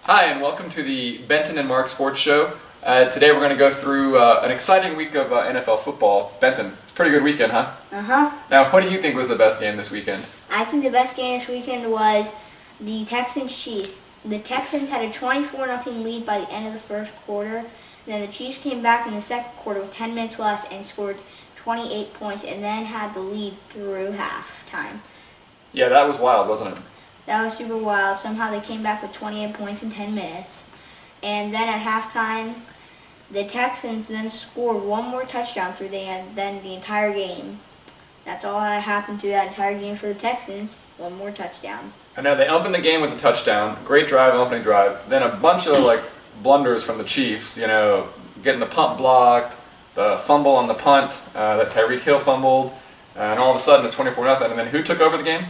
Hi, and welcome to the Benton and Marc Sports Show. Today we're going to go through an exciting week of NFL football. Benton, it's a pretty good weekend, huh? Uh-huh. Now, what do you think was the best game this weekend? I think the best game this weekend was the Texans-Chiefs. The Texans had a 24-0 lead by the end of the first quarter. Then the Chiefs came back in the second quarter with 10 minutes left and scored 28 points and then had the lead through halftime. Yeah, that was wild, wasn't it? That was super wild. Somehow they came back with 28 points in 10 minutes. And then at halftime, the Texans then scored one more touchdown through the end than the entire game. That's all that happened through that entire game for the Texans. One more touchdown. I know they opened the game with a touchdown. Great drive, opening drive. Then a bunch of blunders from the Chiefs. You know, getting the punt blocked, the fumble on the punt that Tyreek Hill fumbled, and all of a sudden it's 24-0. And then who took over the game?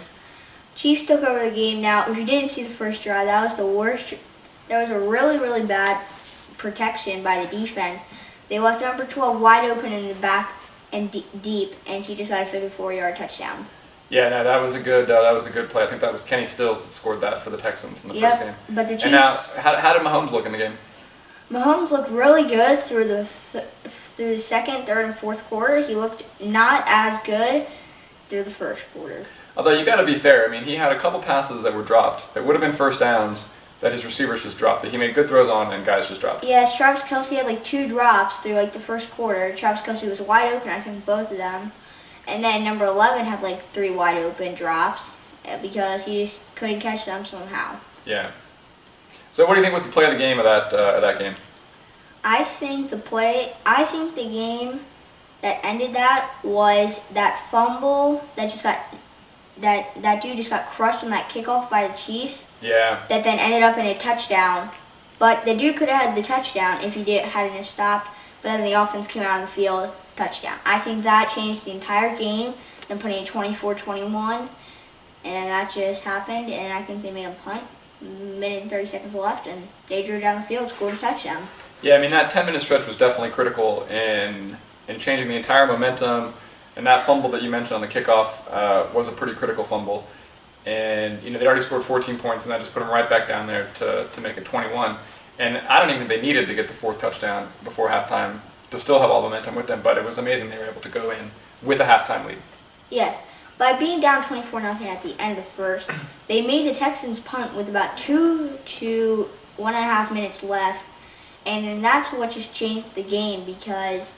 Chiefs took over the game. Now, if you didn't see the first drive, that was the worst. There was a really, really bad protection by the defense. They left number 12 wide open in the back and deep, and he just got a 54-yard touchdown. Yeah, no, that was a good play. I think that was Kenny Stills that scored that for the Texans in the first game. But the Chiefs. And now, how did Mahomes look in the game? Mahomes looked really good through the second, third, and fourth quarter. He looked not as good through the first quarter. Although you got to be fair, I mean, he had a couple passes that were dropped that would have been first downs that his receivers just dropped, that he made good throws on and guys just dropped. Yes, Travis Kelce had 2 drops through the first quarter. Travis Kelce was wide open, I think both of them. And then number 11 had 3 wide open drops because he just couldn't catch them somehow. Yeah. So what do you think was the play of the game of that game? I think the game that ended that was that fumble that just got that dude just got crushed on that kickoff by the Chiefs. Yeah. That then ended up in a touchdown. But the dude could have had the touchdown if he hadn't stopped. But then the offense came out on the field, touchdown. I think that changed the entire game. Then putting it 24-21, and that just happened. And I think they made a punt. Minute and 30 seconds left, and they drew down the field, scored a touchdown. Yeah, I mean that 10-minute stretch was definitely critical in changing the entire momentum. And that fumble that you mentioned on the kickoff was a pretty critical fumble. And they'd already scored 14 points, and that just put them right back down there to make it 21. And I don't even think they needed to get the 4th touchdown before halftime to still have all the momentum with them. But it was amazing they were able to go in with a halftime lead. Yes. By being down 24-0 at the end of the first, they made the Texans punt with about 2 to 1.5 minutes left. And then that's what just changed the game, because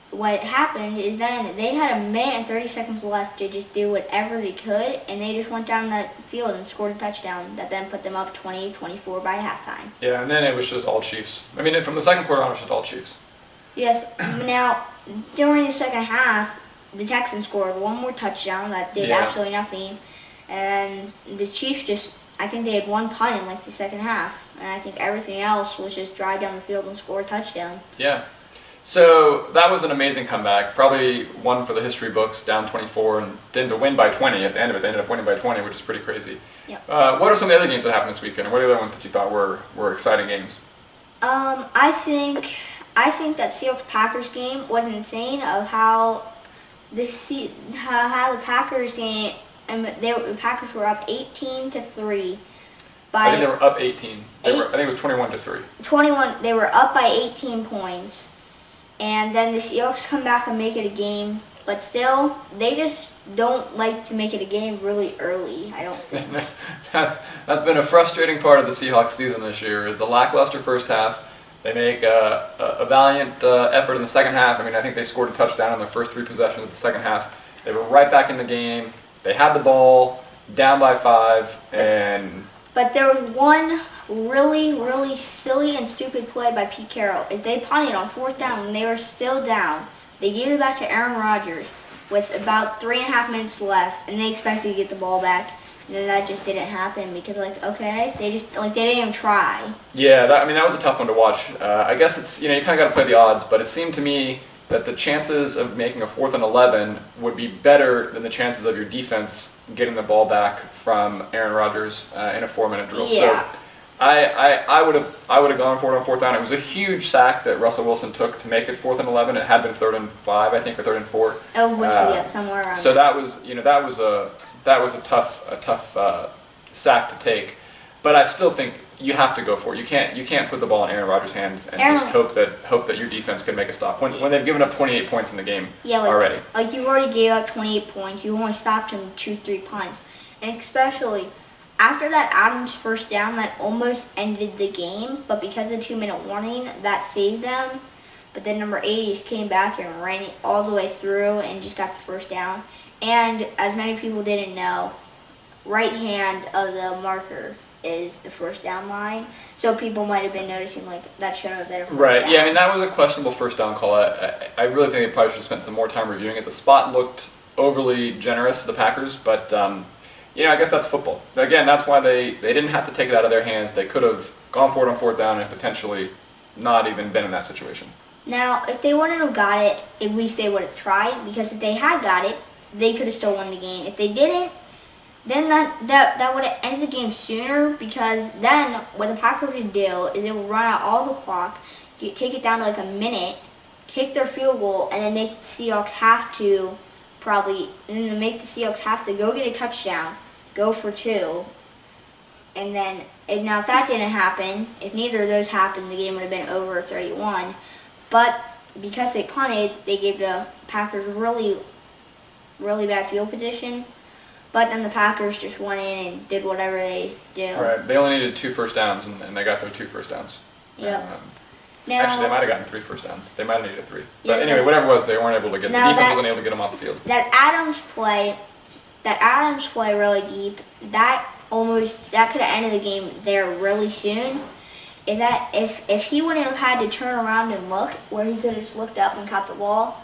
what happened is then they had a minute and 30 seconds left to just do whatever they could, and they just went down the field and scored a touchdown that then put them up 28-24 by halftime. Yeah, and then it was just all Chiefs. I mean, from the second quarter on, it was just all Chiefs. Yes. Now, during the second half, the Texans scored one more touchdown that did absolutely nothing, and the Chiefs I think they had one punt in the second half, and I think everything else was just drive down the field and score a touchdown. Yeah. So that was an amazing comeback, probably one for the history books, down 24 and didn't win by 20 at the end of it. They ended up winning by 20, which is pretty crazy. Yep. What are some of the other games that happened this weekend, and what are the other ones that you thought were exciting games? I think that Seahawks-Packers game was insane of how the Packers game, and the Packers were up 18-3. I think they were up 18. I think it was 21-3. 21. They were up by 18 points. And then the Seahawks come back and make it a game, but still, they just don't like to make it a game really early, I don't think. That's been a frustrating part of the Seahawks season this year, is a lackluster first half. They make a valiant effort in the second half. I mean, I think they scored a touchdown in their first 3 possessions of the second half. They were right back in the game. They had the ball, down by 5, and... But there was one really, really silly and stupid play by Pete Carroll. Is they punted on 4th down and they were still down. They gave it back to Aaron Rodgers with about 3.5 minutes left, and they expected to get the ball back. And then that just didn't happen because, okay, they didn't even try. Yeah, that was a tough one to watch. I guess it's, you kind of got to play the odds, but it seemed to me that the chances of making a 4th and 11 would be better than the chances of your defense getting the ball back from Aaron Rodgers in a 4-minute drill. Yeah. So I would have gone for it on 4th down. It was a huge sack that Russell Wilson took to make it 4th and 11. It had been 3rd and 5, I think, or 3rd and 4. Oh, somewhere around. So that was a tough sack to take. But I still think you have to go for it. You can't put the ball in Aaron Rodgers' hands and just hope that your defense can make a stop when they've given up 28 points in the game already. Like you already gave up 28 points. You only stopped him 2-3 punts, and especially after that Adams first down that almost ended the game, but because of the 2-minute warning that saved them. But then number 80 came back and ran it all the way through and just got the first down. And as many people didn't know, right hand of the marker is the first down line. So people might have been noticing like that should have been a first down. Yeah, I mean that was a questionable first down call. I really think they probably should have spent some more time reviewing it. The spot looked overly generous to the Packers, but I guess that's football. Again, that's why they didn't have to take it out of their hands. They could have gone for it on fourth down and potentially not even been in that situation. Now, if they wouldn't have got it, at least they would have tried, because if they had got it, they could have still won the game. If they didn't, then that would have ended the game sooner, because then what the Packers would do is they would run out all the clock, take it down to like a minute, kick their field goal, and then make the Seahawks have to go get a touchdown, go for 2, and then now if that didn't happen, if neither of those happened, the game would have been over 31. But because they punted, they gave the Packers really, really bad field position. But then the Packers just went in and did whatever they do. Right. They only needed 2 first downs, and they got their 2 first downs. Yep. Actually, they might have gotten 3 first downs. They might have needed 3. But anyway, whatever it was, they weren't able to get. The defense wasn't able to get them off the field. That Adams play really deep. That could have ended the game there really soon. Is that if he wouldn't have had to turn around and look, where he could have just looked up and caught the ball,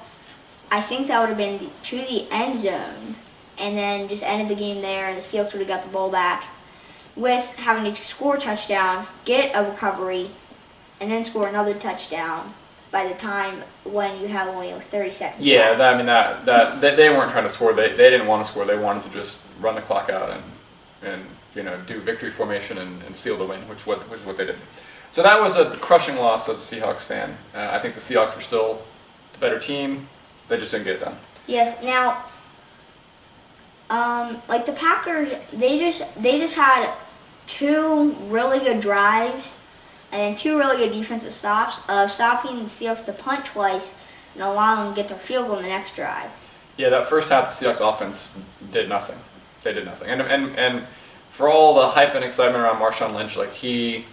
I think that would have been to the end zone, and then just ended the game there, and the Seahawks would have got the ball back, with having to score a touchdown, get a recovery, and then score another touchdown by the time when you have only 30 seconds. Yeah, left. They weren't trying to score. They didn't want to score. They wanted to just run the clock out and do victory formation and seal the win, which is what they did. So that was a crushing loss as a Seahawks fan. I think the Seahawks were still the better team. They just didn't get it done. Yes. Now, like the Packers, they just had 2 really good drives and then 2 really good defensive stops of stopping the Seahawks to punt twice and allowing them to get their field goal in the next drive. Yeah, that first half, the Seahawks offense did nothing. They did nothing. And for all the hype and excitement around Marshawn Lynch, like he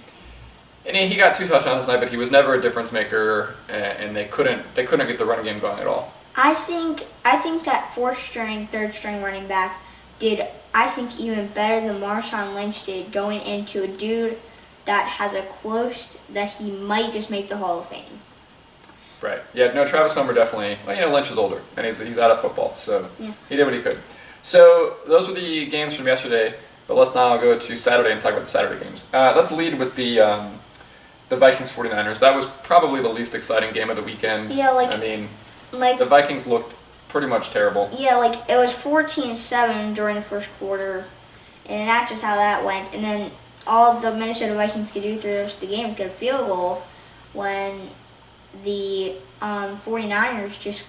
got 2 touchdowns this night, but he was never a difference maker, and they couldn't get the running game going at all. I think that 4th string, 3rd string running back did, I think, even better than Marshawn Lynch did going into a dude that has that he might just make the Hall of Fame. Right. Yeah. No. Travis Homer definitely. Well, Lynch is older, and he's out of football, so he did what he could. So those were the games from yesterday. But let's now go to Saturday and talk about the Saturday games. Let's lead with the Vikings 49ers. That was probably the least exciting game of the weekend. Yeah, the Vikings looked pretty much terrible. Yeah, it was 14-7 during the first quarter, and that's just how that went. And then all the Minnesota Vikings could do through the rest of the game was get a field goal when the 49ers just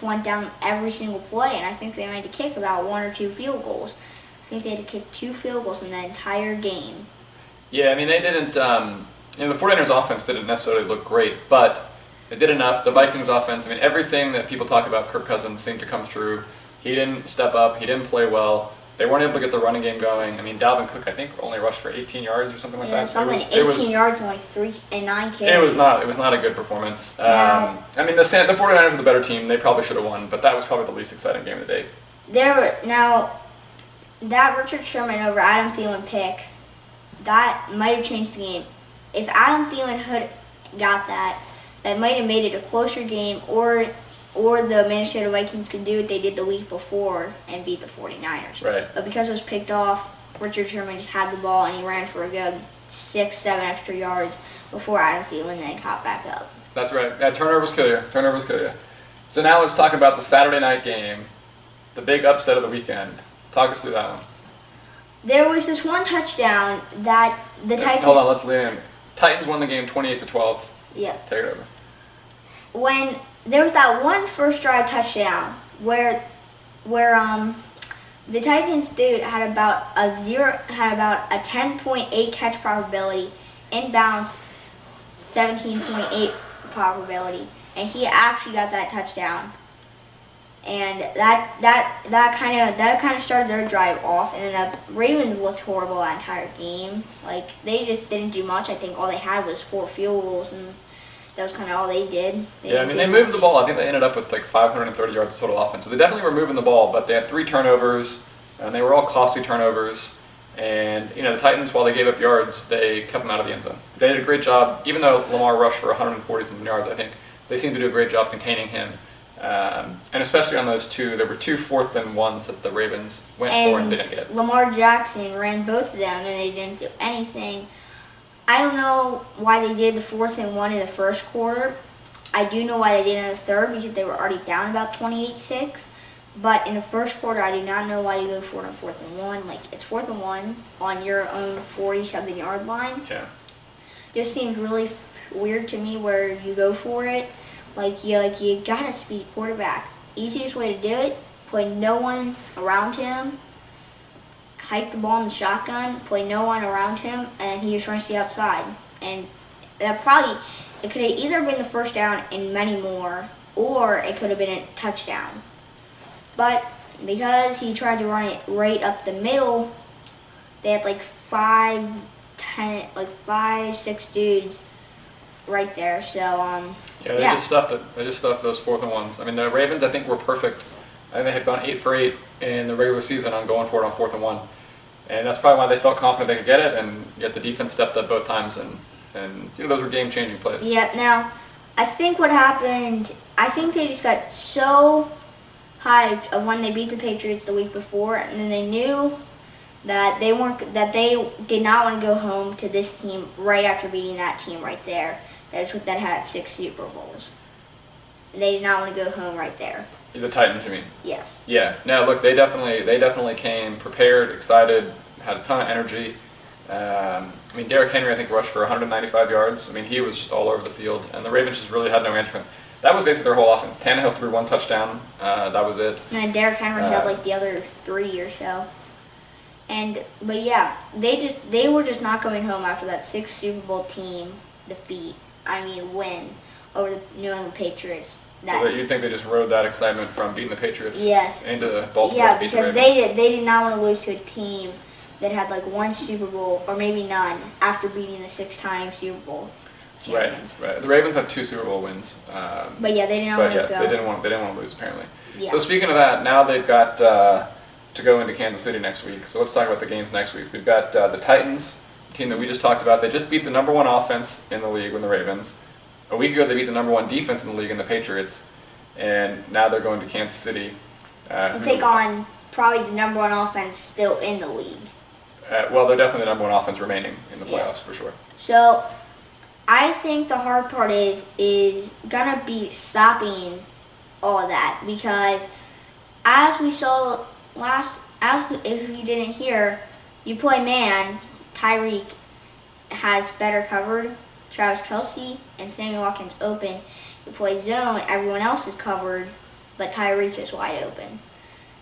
went down every single play, and I think they made to kick about 1 or 2 field goals. I think they had to kick 2 field goals in the entire game. Yeah, I mean, they didn't, the 49ers offense didn't necessarily look great, but it did enough. The Vikings offense, I mean, everything that people talk about Kirk Cousins seemed to come through. He didn't step up. He didn't play well. They weren't able to get the running game going. I mean, Dalvin Cook, I think, only rushed for 18 yards or something like that. Something 18 yards and 9 carries. It was not a good performance. I mean, the 49ers were the better team. They probably should have won, but that was probably the least exciting game of the day. That Richard Sherman over Adam Thielen pick, that might have changed the game. If Adam Thielen had got that might have made it a closer game, or the Minnesota Vikings could do what they did the week before and beat the 49ers. Right. But because it was picked off, Richard Sherman just had the ball and he ran for a good 6-7 extra yards before Adam Thielen then caught back up. That's right. Yeah, turnovers kill you. So now let's talk about the Saturday night game, the big upset of the weekend. Talk us through that one. There was this one touchdown that the Titans... Hold on, let's lean in. Titans won the game 28-12. Yeah. Take it over. When there was that one first drive touchdown where the Titans dude had about a 10.8 catch probability, inbounds 17.8 probability, and he actually got that touchdown. And that kind of started their drive off, and then the Ravens looked horrible that entire game. Like, they just didn't do much. I think all they had was 4 field goals, and that was kind of all they did. They moved the ball. I think they ended up with like 530 yards of total offense. So they definitely were moving the ball, but they had 3 turnovers, and they were all costly turnovers. And, the Titans, while they gave up yards, they kept them out of the end zone. They did a great job, even though Lamar rushed for 140-something yards, I think they seemed to do a great job containing him. And especially on those 2, there were 2 4th-and-1s that the Ravens went for and didn't get. Lamar Jackson ran both of them, and they didn't do anything. I don't know why they did the 4th-and-1 in the first quarter. I do know why they did it in the third, because they were already down about 28-6. But in the first quarter, I do not know why you go for it on 4th-and-1. Like, it's 4th-and-1 on your own 40-something yard line. Yeah. Just seems really weird to me where you go for it. You got a speed quarterback. Easiest way to do it, put no one around him, hike the ball in the shotgun, put no one around him, and he just runs to the outside. And it could have either been the first down and many more, or it could have been a touchdown. But because he tried to run it right up the middle, they had 5, 6 dudes right there. So They just stuffed it. They just stuffed those 4th-and-1s. I mean, the Ravens, I think, were perfect. I think they had gone 8 for 8 in the regular season on going for it on 4th-and-1, and that's probably why they felt confident they could get it. And yet the defense stepped up both times, and those were game-changing plays. Yeah. Now, I think what happened, I think they just got so hyped of when they beat the Patriots the week before, and then they knew that they did not want to go home to this team right after beating that team right there. That had 6 Super Bowls. They did not want to go home right there. The Titans, you mean? Yes. Yeah. No, look, they definitely came prepared, excited, had a ton of energy. Derrick Henry, I think, rushed for 195 yards. He was just all over the field, and the Ravens just really had no answer for him. That was basically their whole offense. Tannehill threw 1 touchdown. That was it. And then Derrick Henry had the other 3 or so. But yeah, they were just not going home after that 6 Super Bowl team win over the New England Patriots. So you think they just rode that excitement from beating the Patriots into Baltimore Yeah, to beat the because Ravens? they did not want to lose to a team that had 1 Super Bowl, or maybe none, after beating the 6-time Super Bowl champions. Right. The Ravens have 2 Super Bowl wins. But yeah, they didn't want to go. They didn't want to lose, apparently. Yeah. So speaking of that, now they've got to go into Kansas City next week. So let's talk about the games next week. We've got the Titans, team that we just talked about. They just beat the number 1 offense in the league with the Ravens. A week ago, they beat the number 1 defense in the league in the Patriots, and now they're going to Kansas City to take on probably the number 1 offense still in the league. They're definitely the number 1 offense remaining in the playoffs for sure. So I think the hard part is gonna be stopping all of that, because as we saw if you didn't hear, you play man, Tyreek has better covered. Travis Kelce and Sammy Watkins open. You play zone, everyone else is covered, but Tyreek is wide open.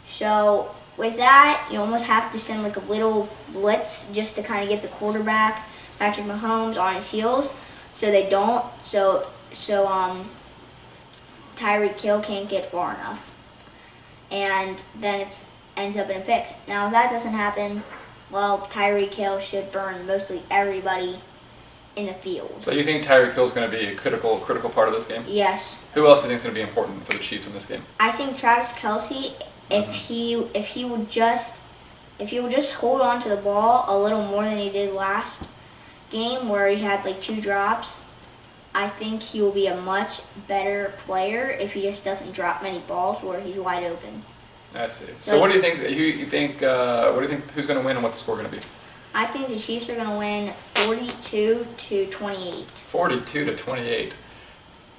So with that, you almost have to send a little blitz just to kind of get the quarterback, Patrick Mahomes, on his heels, so they don't. So Tyreek Hill can't get far enough, and then it ends up in a pick. Now if that doesn't happen, well, Tyreek Hill should burn mostly everybody in the field. So you think Tyreek Hill is going to be a critical part of this game? Yes. Who else do you think is going to be important for the Chiefs in this game? I think Travis Kelce, if he would just hold on to the ball a little more than he did last game, where he had 2 drops, I think he will be a much better player if he just doesn't drop many balls where he's wide open. I see. So what do you think? What do you think? Who's going to win, and what's the score going to be? I think the Chiefs are going to win 42-28. 42-28.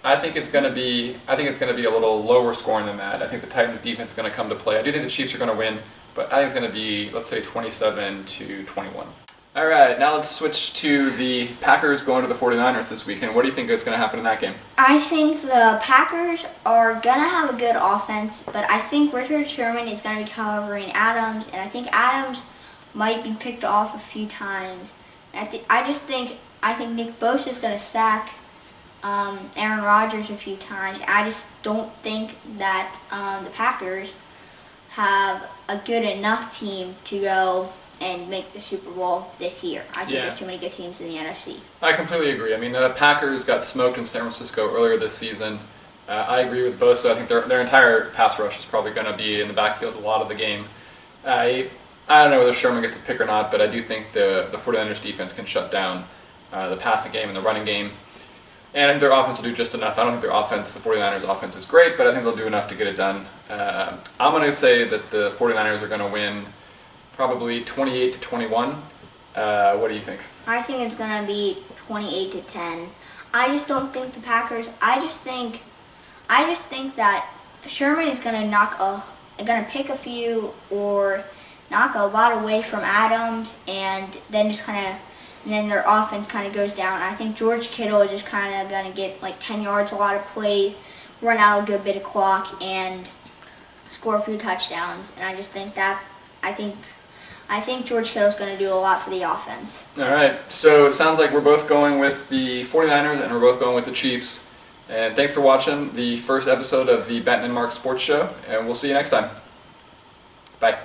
I think it's going to be a little lower scoring than that. I think the Titans' defense is going to come to play. I do think the Chiefs are going to win, but I think it's going to be, let's say, 27-21. All right, now let's switch to the Packers going to the 49ers this weekend. What do you think is going to happen in that game? I think the Packers are going to have a good offense, but I think Richard Sherman is going to be covering Adams, and I think Adams might be picked off a few times. I I think Nick Bosa is going to sack Aaron Rodgers a few times. I just don't think that the Packers have a good enough team to go and make the Super Bowl this year. I think there's too many good teams in the NFC. I completely agree. I mean, the Packers got smoked in San Francisco earlier this season. I agree with Bosa. I think their entire pass rush is probably going to be in the backfield a lot of the game. I don't know whether Sherman gets a pick or not, but I do think the 49ers defense can shut down the passing game and the running game. And I think their offense will do just enough. I don't think their offense, the 49ers offense, is great, but I think they'll do enough to get it done. I'm going to say that the 49ers are going to win probably 28-21. What do you think? I think it's going to be 28-10. I just don't think the Packers. I just think that Sherman is going to pick a few or knock a lot away from Adams, and then then their offense kind of goes down. I think George Kittle is just kind of going to get like 10 yards, a lot of plays, run out a good bit of clock, and score a few touchdowns. And I just think I think George Kittle's going to do a lot for the offense. All right, so it sounds like we're both going with the 49ers and we're both going with the Chiefs. And thanks for watching the first episode of the Benton and Marc Sports Show, and we'll see you next time. Bye.